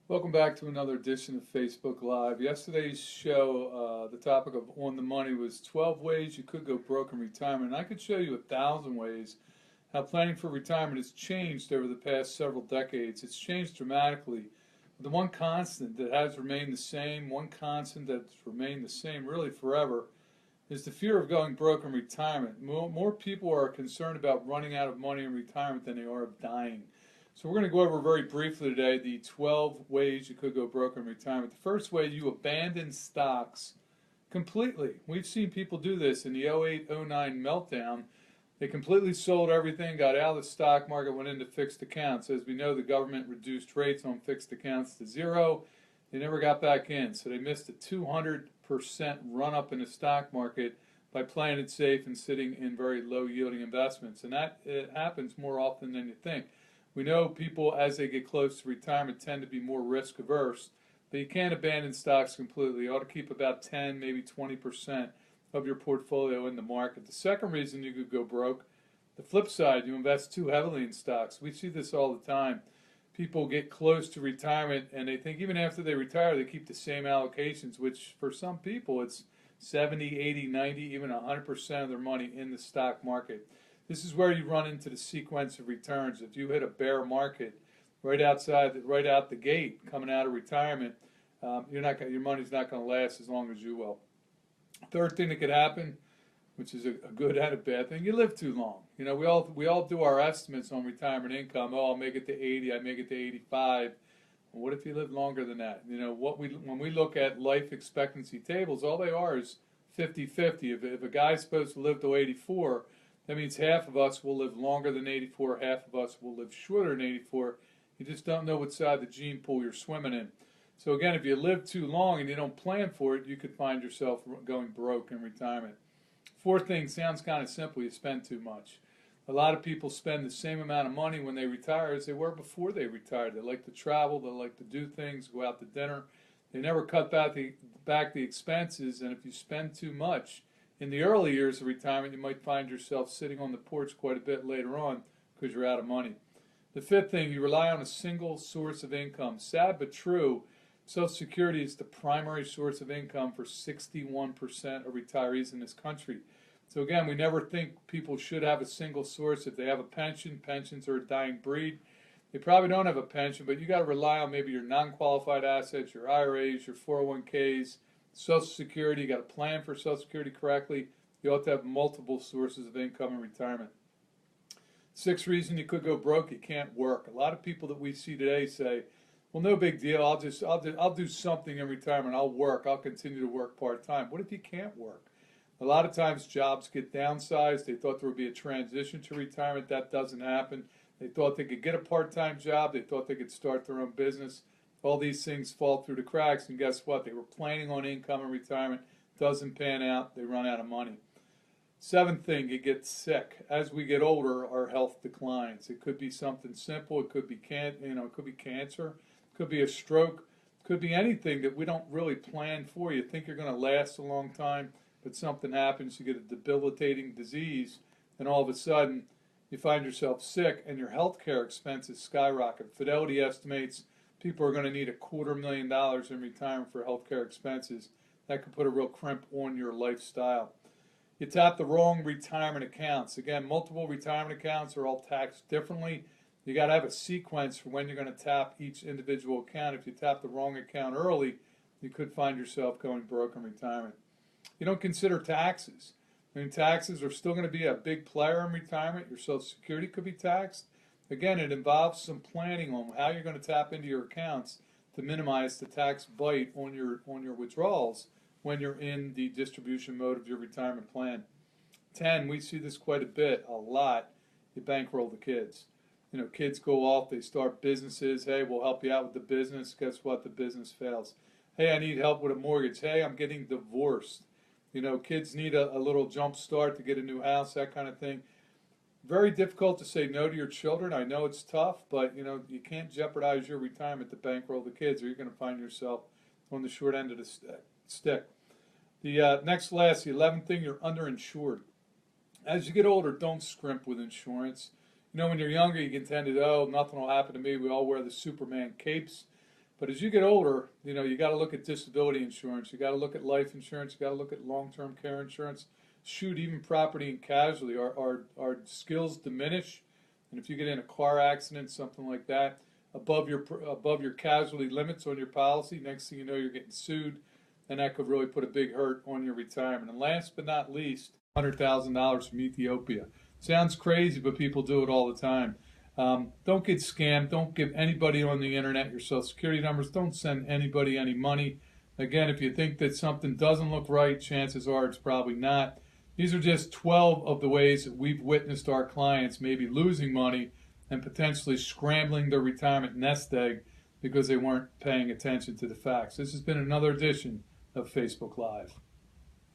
Welcome back to another edition of Facebook Live. Yesterday's show, the topic of On the Money was 12 ways you could go broke in retirement. And I could show you 1,000 ways how planning for retirement has changed over the past several decades. It's changed dramatically. The one constant that has remained the same, one constant that's remained the same really forever, is the fear of going broke in retirement. More people are concerned about running out of money in retirement than they are of dying. So we're going to go over very briefly today the 12 ways you could go broke in retirement. The first way, you abandon stocks completely. We've seen people do this in the 08-09 meltdown. They completely sold everything, got out of the stock market, went into fixed accounts. As we know, the government reduced rates on fixed accounts to zero. They never got back in, so they missed a 200% run up in the stock market by playing it safe and sitting in very low yielding investments. And that it happens more often than you think. We know people, as they get close to retirement, tend to be more risk averse, but you can't abandon stocks completely. You ought to keep about 10, maybe 20% of your portfolio in the market. The second reason you could go broke, the flip side, you invest too heavily in stocks. We see this all the time. People get close to retirement and they think even after they retire, they keep the same allocations, which for some people it's 70, 80, 90, even 100% of their money in the stock market. This is where you run into the sequence of returns. If you hit a bear market right out the gate, coming out of retirement, your money's not going to last as long as you will. Third thing that could happen, which is a good and a bad thing, you live too long. You know, we all do our estimates on retirement income. Oh, I'll make it to 80. I make it to 85. Well, what if you live longer than that? You know, when we look at life expectancy tables, all they are is 50-50. If a guy's supposed to live to 84. That means half of us will live longer than 84, half of us will live shorter than 84. You just don't know what side of the gene pool you're swimming in. So again, if you live too long and you don't plan for it, you could find yourself going broke in retirement. Fourth thing sounds kind of simple, you spend too much. A lot of people spend the same amount of money when they retire as they were before they retired. They like to travel, they like to do things, go out to dinner. They never cut back the expenses, and if you spend too much, in the early years of retirement, you might find yourself sitting on the porch quite a bit later on because you're out of money. The fifth thing, you rely on a single source of income. Sad but true, Social Security is the primary source of income for 61% of retirees in this country. So again, we never think people should have a single source. If they have a pension, pensions are a dying breed. They probably don't have a pension, but you got to rely on maybe your non-qualified assets, your IRAs, your 401ks, Social Security. You got to plan for Social Security correctly. You ought to have multiple sources of income in retirement. Sixth reason you could go broke, you can't work. A lot of people that we see today say, well, no big deal. I'll do something in retirement. I'll work. I'll continue to work part-time. What if you can't work? A lot of times jobs get downsized. They thought there would be a transition to retirement. That doesn't happen. They thought they could get a part-time job. They thought they could start their own business. All these things fall through the cracks, and guess what? They were planning on income in retirement. Doesn't pan out. They run out of money. Seventh thing, you get sick. As we get older, our health declines. It could be something simple. It could be it could be cancer. It could be a stroke. It could be anything that we don't really plan for. You think you're going to last a long time, but something happens. You get a debilitating disease, and all of a sudden, you find yourself sick, and your health care expenses skyrocket. Fidelity estimates people are going to need $250,000 in retirement for health care expenses. That could put a real crimp on your lifestyle. You tap the wrong retirement accounts. Again, multiple retirement accounts are all taxed differently. You got to have a sequence for when you're going to tap each individual account. If you tap the wrong account early, you could find yourself going broke in retirement. You don't consider taxes. I mean, taxes are still going to be a big player in retirement. Your Social Security could be taxed. Again, it involves some planning on how you're going to tap into your accounts to minimize the tax bite on your withdrawals when you're in the distribution mode of your retirement plan. 10, we see this quite a bit, a lot. You bankroll the kids. You know, kids go off, they start businesses. Hey, we'll help you out with the business. Guess what? The business fails. Hey, I need help with a mortgage. Hey, I'm getting divorced. You know, kids need a little jump start to get a new house, that kind of thing. Very difficult to say no to your children. I know it's tough, but you know you can't jeopardize your retirement to bankroll the kids, or you're going to find yourself on the short end of the stick. The the 11th thing, you're underinsured. As you get older, don't scrimp with insurance. You know, when you're younger, you can tend to, oh, nothing will happen to me. We all wear the Superman capes. But as you get older, you got to look at disability insurance, you got to look at life insurance, you got to look at long-term care insurance. Shoot, even property and casualty. Our skills diminish, and if you get in a car accident, something like that, above your casualty limits on your policy, next thing you know, you're getting sued, and that could really put a big hurt on your retirement. And last but not least, $100,000 from Ethiopia. Sounds crazy, but people do it all the time. Don't get scammed. Don't give anybody on the internet your social security numbers. Don't send anybody any money. Again, if you think that something doesn't look right, chances are it's probably not. These are just 12 of the ways that we've witnessed our clients maybe losing money and potentially scrambling their retirement nest egg because they weren't paying attention to the facts. This has been another edition of Facebook Live.